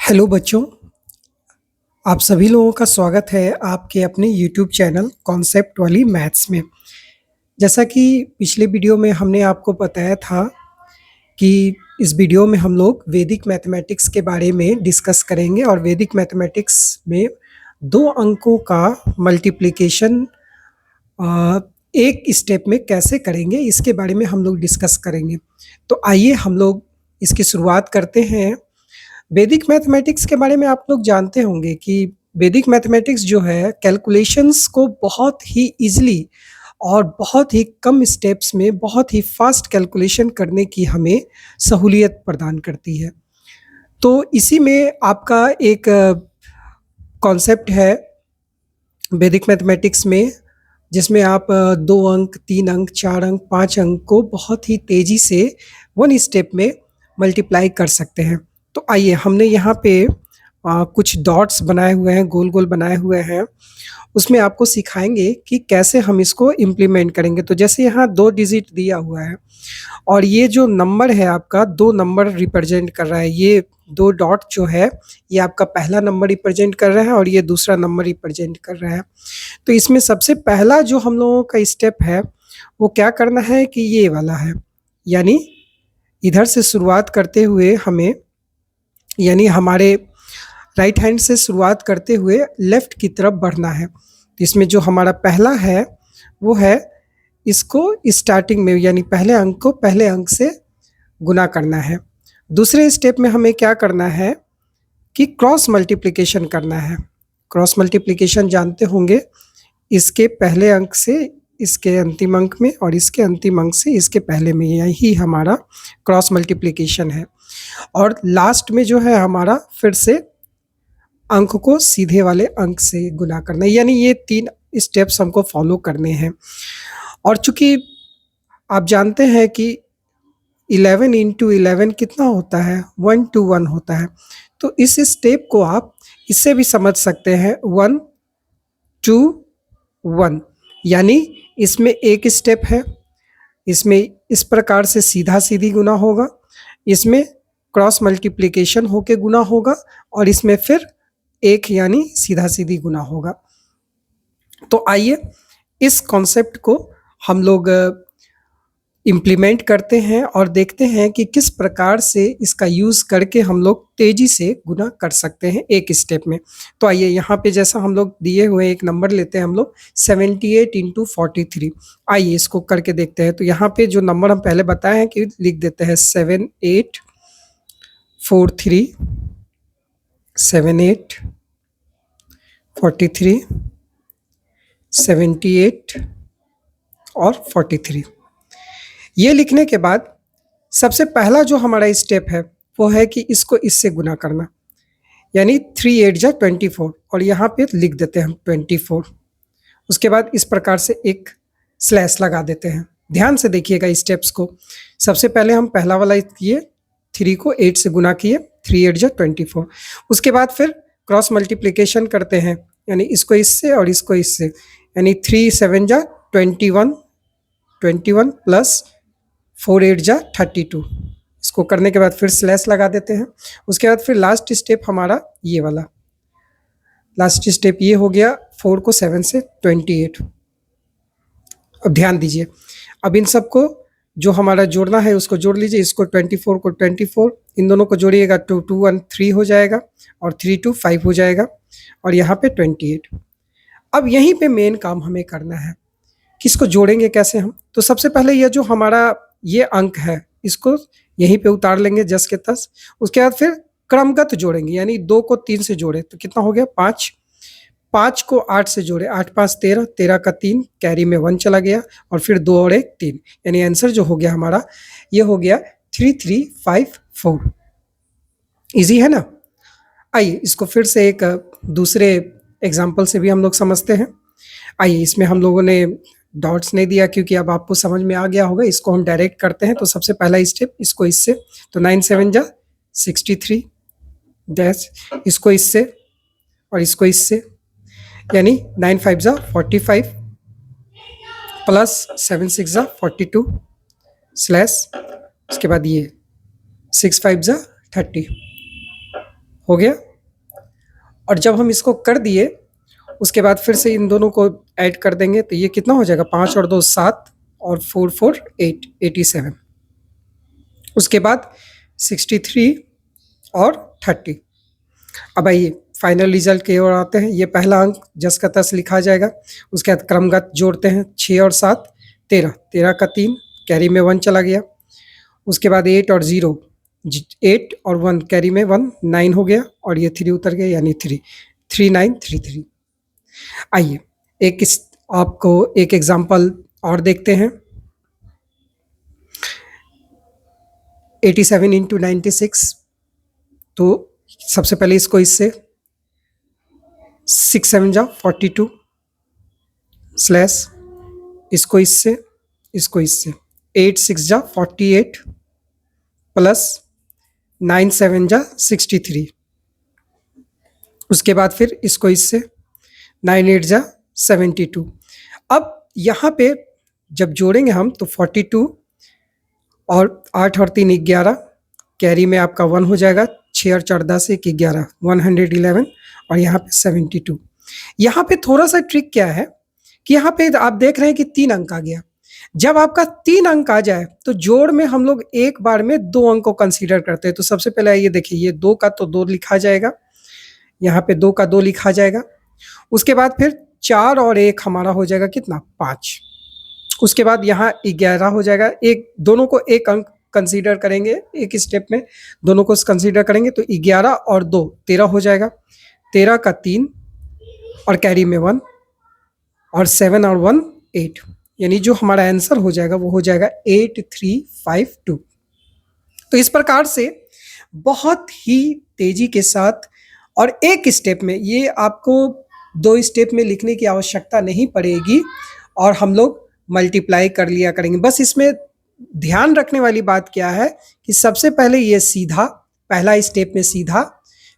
Hello बच्चों, आप सभी लोगों का स्वागत है आपके अपने यूट्यूब चैनल कॉन्सेप्ट वाली मैथ्स में। जैसा कि पिछले वीडियो में हमने आपको बताया था कि इस वीडियो में हम लोग वैदिक मैथमेटिक्स के बारे में डिस्कस करेंगे और वैदिक मैथमेटिक्स में 2 अंकों का मल्टीप्लिकेशन एक स्टेप में कैसे करेंगे इसके बारे में हम लोग डिस्कस करेंगे। तो आइए हम लोग इसकी शुरुआत करते हैं। वैदिक मैथमेटिक्स के बारे में आप लोग जानते होंगे कि वैदिक मैथमेटिक्स जो है कैलकुलेशंस को बहुत ही ईज़िली और बहुत ही कम स्टेप्स में बहुत ही फ़ास्ट कैलकुलेशन करने की हमें सहूलियत प्रदान करती है। तो इसी में आपका एक कॉन्सेप्ट है वैदिक मैथमेटिक्स में, जिसमें आप 2 अंक, 3 अंक, 4 अंक, 5 अंक को बहुत ही तेज़ी से 1 स्टेप में मल्टीप्लाई कर सकते हैं। तो आइए हमने यहाँ पे कुछ डॉट्स बनाए हुए हैं, गोल-गोल बनाए हुए हैं। उसमें आपको सिखाएँगे कि कैसे हम इसको इम्प्लीमेंट करेंगे। तो जैसे यहाँ 2 डिजिट दिया हुआ है और ये जो नंबर है आपका 2 नंबर रिप्रेजेंट कर रहा है। ये 2 डॉट जो है ये आपका पहला नंबर रिप्रेजेंट कर रहा है और ये दूसरा नंबर रिप्रेजेंट कर रहा है। तो इसमें सबसे पहला जो हम लोगों का स्टेप है वो क्या करना है कि ये वाला है। यानी इधर से शुरुआत करते हुए हमें, यानी हमारे राइट हैंड से शुरुआत करते हुए लेफ़्ट की तरफ बढ़ना है। तो इसमें जो हमारा पहला है वो है, इसको स्टार्टिंग में यानी पहले अंक को पहले अंक से गुना करना है। दूसरे स्टेप में हमें क्या करना है कि क्रॉस मल्टीप्लिकेशन करना है। क्रॉस मल्टीप्लिकेशन जानते होंगे, इसके पहले अंक से इसके अंतिम अंक में और इसके अंतिम अंक से इसके पहले में, यही हमारा क्रॉस मल्टीप्लिकेशन है। और लास्ट में जो है हमारा फिर से अंक को सीधे वाले अंक से गुना करना है। यानी ये 3 स्टेप्स हमको फॉलो करने हैं। और चूँकि आप जानते हैं कि 11 इंटू 11 कितना होता है, 1 to 1 होता है। तो इस स्टेप को आप इससे भी समझ सकते हैं, 1 to 1। यानी इसमें एक स्टेप है, इसमें इस प्रकार से सीधा-सीधी गुना होगा, इसमें क्रॉस मल्टीप्लिकेशन होके गुना होगा और इसमें फिर एक यानी सीधा-सीधी गुना होगा। तो आइए इस कॉन्सेप्ट को हम लोग इम्प्लीमेंट करते हैं और देखते हैं कि किस प्रकार से इसका यूज़ करके हम लोग तेज़ी से गुना कर सकते हैं एक स्टेप में। तो आइए यहाँ पे जैसा हम लोग दिए हुए एक नंबर लेते हैं हम लोग 78 इंटू 43। आइए इसको करके देखते हैं। तो यहाँ पे जो नंबर हम पहले बताए हैं कि लिख देते हैं 7843 78 43 78 और 43। ये लिखने के बाद सबसे पहला जो हमारा स्टेप है वो है कि इसको इससे गुना करना, यानी 3 8 जा 24 और यहाँ पे लिख देते हैं हम 24। उसके बाद इस प्रकार से एक स्लैश लगा देते हैं। ध्यान से देखिएगा स्टेप्स को। सबसे पहले हम पहला वाला किए, 3 को 8 से गुना किए, 3 8 जा 24। उसके बाद फिर क्रॉस मल्टीप्लिकेशन करते हैं, यानी इसको इससे और इसको इससे, यानी 3 7 जा 21 21 प्लस 4 8 जा 32। इसको करने के बाद फिर स्लैश लगा देते हैं। उसके बाद फिर लास्ट स्टेप हमारा ये वाला, लास्ट स्टेप ये हो गया, 4 को 7 से 28। अब ध्यान दीजिए, अब इन सबको जो हमारा जोड़ना है उसको जोड़ लीजिए। इसको 24 को 24, इन दोनों को जोड़िएगा, 2 2 1 3 हो जाएगा और 3 2 5 हो जाएगा और यहाँ पे 28। अब यहीं पे मेन काम हमें करना है, किसको जोड़ेंगे कैसे हम। तो सबसे पहले ये जो हमारा ये अंक है इसको यहीं पे उतार लेंगे जस के तस। उसके बाद फिर क्रमगत जोड़ेंगे, यानी 2 को 3 से जोड़े तो कितना हो गया 5, 5 को 8 से जोड़े, 8 5 13, 13 का 3 कैरी में 1 चला गया और फिर 2 और 1 3, यानी आंसर जो हो गया हमारा ये हो गया 3354। इजी है ना। आइए इसको फिर से एक दूसरे एग्जाम्पल से भी हम लोग समझते हैं। आइए इसमें हम लोगों ने डॉट्स नहीं दिया क्योंकि अब आपको समझ में आ गया होगा। इसको हम डायरेक्ट करते हैं। तो सबसे पहला स्टेप इसको इससे, तो 9 7 जा 63 डैश, इसको इससे और इसको इससे, यानी 9 5 जा 45 प्लस 7 6 जा 42 स्लैश, उसके बाद ये 6 5 जा 30। हो गया। और जब हम इसको कर दिए उसके बाद फिर से इन दोनों को ऐड कर देंगे तो ये कितना हो जाएगा, 5 और 2 7 और 4 4 8 87। उसके बाद 63 और 30। अब आइए फाइनल रिजल्ट की ओर आते हैं। ये पहला अंक जस का तस लिखा जाएगा। उसके बाद क्रमगत जोड़ते हैं, 6 और 7 13, 13 का 3 कैरी में 1 चला गया। उसके बाद 8 और 0 8 और 1 कैरी में 1 9 हो गया और ये 3 उतर गया यानी 3 3 9 3 3। आइए आपको एक एग्जांपल और देखते हैं। 87 इंटू 96, तो सबसे पहले इसको इससे 6 7 जा 42 स्लैश इसको इससे 8 6 जा 48 प्लस 9 7 जा 63। उसके बाद फिर इसको इससे 9 8 जा 72। अब यहाँ पे जब जोड़ेंगे हम तो 42 और 8 और 3 11 कैरी में आपका 1 हो जाएगा। 6 और 4 10 1 11 111 और यहाँ पे 72। यहाँ पे थोड़ा सा ट्रिक क्या है कि यहाँ पे आप देख रहे हैं कि 3 अंक आ गया। जब आपका 3 अंक आ जाए तो जोड़ में हम लोग एक बार में 2 अंक को कंसीडर करते हैं। तो सबसे पहले ये देखिए, ये 2 का तो 2 लिखा जाएगा, यहाँ पे 2 का 2 लिखा जाएगा। उसके बाद फिर 4 और 1 हमारा हो जाएगा कितना, 5। उसके बाद यहाँ 11 हो जाएगा। दोनों को एक अंक कंसीडर करेंगे, एक स्टेप में दोनों को कंसीडर करेंगे तो 11 और 2 13 हो जाएगा। 13 का 3 और कैरी में 1 और 7 और 1 8, यानी जो हमारा आंसर हो जाएगा वो हो जाएगा 8352। तो इस प्रकार से बहुत ही तेजी के साथ और एक स्टेप में, ये आपको 2 स्टेप में लिखने की आवश्यकता नहीं पड़ेगी और हम लोग मल्टीप्लाई कर लिया करेंगे। बस इसमें ध्यान रखने वाली बात क्या है कि सबसे पहले ये सीधा, पहला स्टेप में सीधा,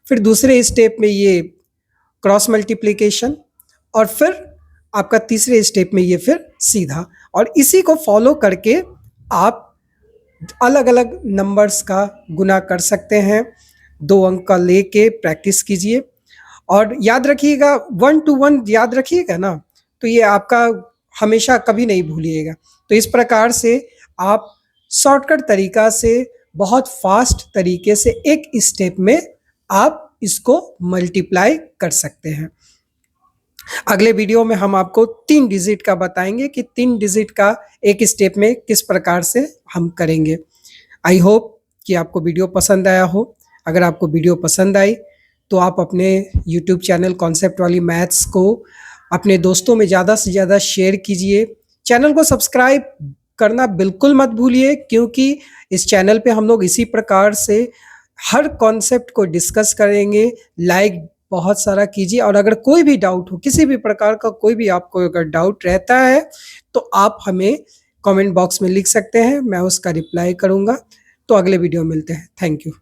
फिर दूसरे स्टेप में ये क्रॉस मल्टीप्लिकेशन और फिर आपका तीसरे स्टेप में ये फिर सीधा। और इसी को फॉलो करके आप अलग अलग नंबर्स का गुना कर सकते हैं। 2 अंक का लेके प्रैक्टिस कीजिए और याद रखिएगा 1 to 1 याद रखिएगा ना, तो ये आपका हमेशा कभी नहीं भूलिएगा। तो इस प्रकार से आप शॉर्टकट तरीका से बहुत फास्ट तरीके से एक स्टेप में आप इसको मल्टीप्लाई कर सकते हैं। अगले वीडियो में हम आपको 3 डिजिट का बताएंगे कि 3 डिजिट का एक स्टेप में किस प्रकार से हम करेंगे। आई होप कि आपको वीडियो पसंद आया हो। अगर आपको वीडियो पसंद आई तो आप अपने यूट्यूब चैनल कॉन्सेप्ट वाली मैथ्स को अपने दोस्तों में ज़्यादा से ज़्यादा शेयर कीजिए। चैनल को सब्सक्राइब करना बिल्कुल मत भूलिए, क्योंकि इस चैनल पे हम लोग इसी प्रकार से हर कॉन्सेप्ट को डिस्कस करेंगे। लाइक बहुत सारा कीजिए और अगर कोई भी डाउट हो, किसी भी प्रकार का कोई भी आपको अगर डाउट रहता है तो आप हमें कमेंट बॉक्स में लिख सकते हैं, मैं उसका रिप्लाई करूँगा। तो अगले वीडियो में मिलते हैं। Thank you.